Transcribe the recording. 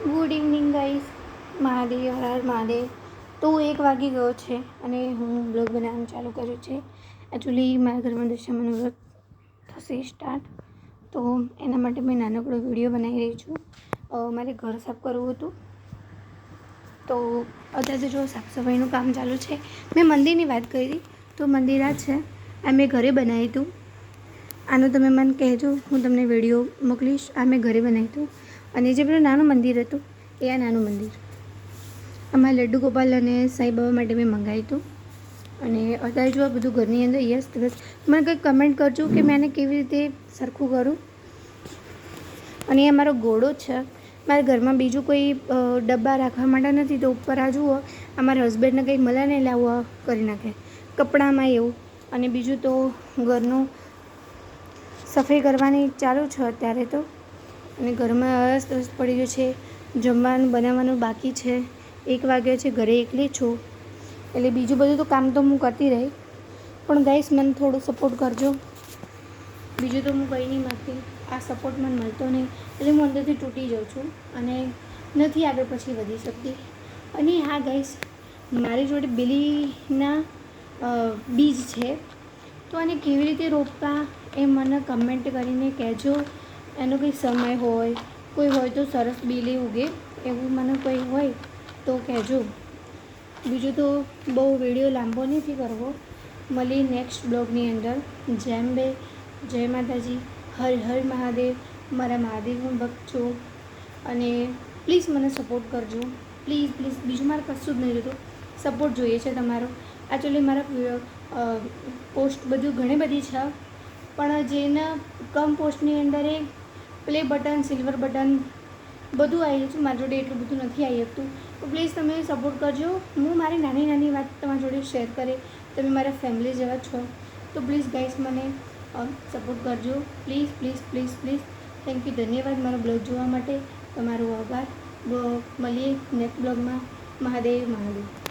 Good evening guys, Mahadev Har Har Mahadev. તો 1 વાગી ગયો છે અને હું બ્લોગ બનાવવાનું ચાલુ કર્યું છે. એકચ્યુઅલી મારા ઘરમાં દશામાનું વ્રત થશે સ્ટાર્ટ, તો એના માટે મેં નાનકડો વિડીયો બનાવી રહી છું. મારે ઘર સાફ કરવું હતું, તો અત્યારે તો જો સાફ સફાઈનું કામ ચાલુ છે. મેં મંદિરની વાત કરી, તો મંદિર આ છે, આ મેં ઘરે બનાવ્યું હતું. આનું તમે મને કહેજો, હું તમને વિડીયો મોકલીશ. આ મેં ઘરે બનાવ્યું હતું. અને જે પેલું નાનું મંદિર હતું એ આ નાનું મંદિર અમારા લડ્ડુ ગોપાલ અને સાંઈ બાબા માટે મેં મંગાવ્યું હતું. અને અત્યારે જો આ બધું ઘરની અંદર યસ બસ મને કંઈક કમેન્ટ કરજો કે મેં આને કેવી રીતે સરખું કરું. અને એ મારો ઘોડો છે. મારા ઘરમાં બીજું કોઈ ડબ્બા રાખવા માટે નથી, તો ઉપર આ જુઓ અમારા હસબન્ડને કંઈ મળે ને એટલે આવું કરી નાખે કપડામાં એવું. અને બીજું તો ઘરનું સફાઈ કરવાની ચાલુ છે અત્યારે તો. અને ઘરમાં અસ્તવ્યસ્ત પડી ગયું છે. જમવાનું બનાવવાનું બાકી છે. 1 વાગ્યો છે, ઘરે એકલી છું એટલે બીજું બધું તો કામ તો હું કરતી રહી, પણ ગાઈસ મને થોડો સપોર્ટ કરજો. બીજું તો હું કંઈ નહીં માગતી, આ સપોર્ટ મને મળતો નહીં એટલે હું અંદરથી તૂટી જાઉં છું અને નથી આગળ પછી વધી શકતી. અને હા ગાઈસ, મારી જોડે બિલીના બીજ છે, તો આને કેવી રીતે રોપવા એ મને કમેન્ટ કરીને કહેજો. એનો કંઈ સમય હોય, કોઈ હોય તો સરસ બીલી ઉગે એવું મને કોઈ હોય તો કહેજો. બીજું તો બહુ વિડીયો લાંબો નથી કરવો. મળી નેક્સ્ટ બ્લોગની અંદર. જેમ બે જય માતાજી, હર હર મહાદેવ. મારા મહાદેવ હું ભક્ત છું અને પ્લીઝ મને સપોર્ટ કરજો. પ્લીઝ પ્લીઝ, બીજું મારે કશું જ નહીં જોતું, સપોર્ટ જોઈએ છે તમારો. એકચ્યુઅલી મારા પોસ્ટ બધું ઘણી બધી છે, પણ જેના કમ પોસ્ટની અંદર એ પ્લે બટન, સિલ્વર બટન બધું આવી ગયું છે. મારી જોડે એટલું બધું નથી આવી શકતું, તો પ્લીઝ તમે સપોર્ટ કરજો. હું મારી નાની નાની વાત તમારી જોડે શેર કરે, તમે મારા ફેમિલી જેવા છો, તો પ્લીઝ ગાઈસ મને સપોર્ટ કરજો. Please please please please. Thank you, ધન્યવાદ મારો બ્લોગ જોવા માટે. તમારો આભાર. મળીએ નેક્સ્ટ બ્લોગમાં. મહાદેવ મહાદેવ.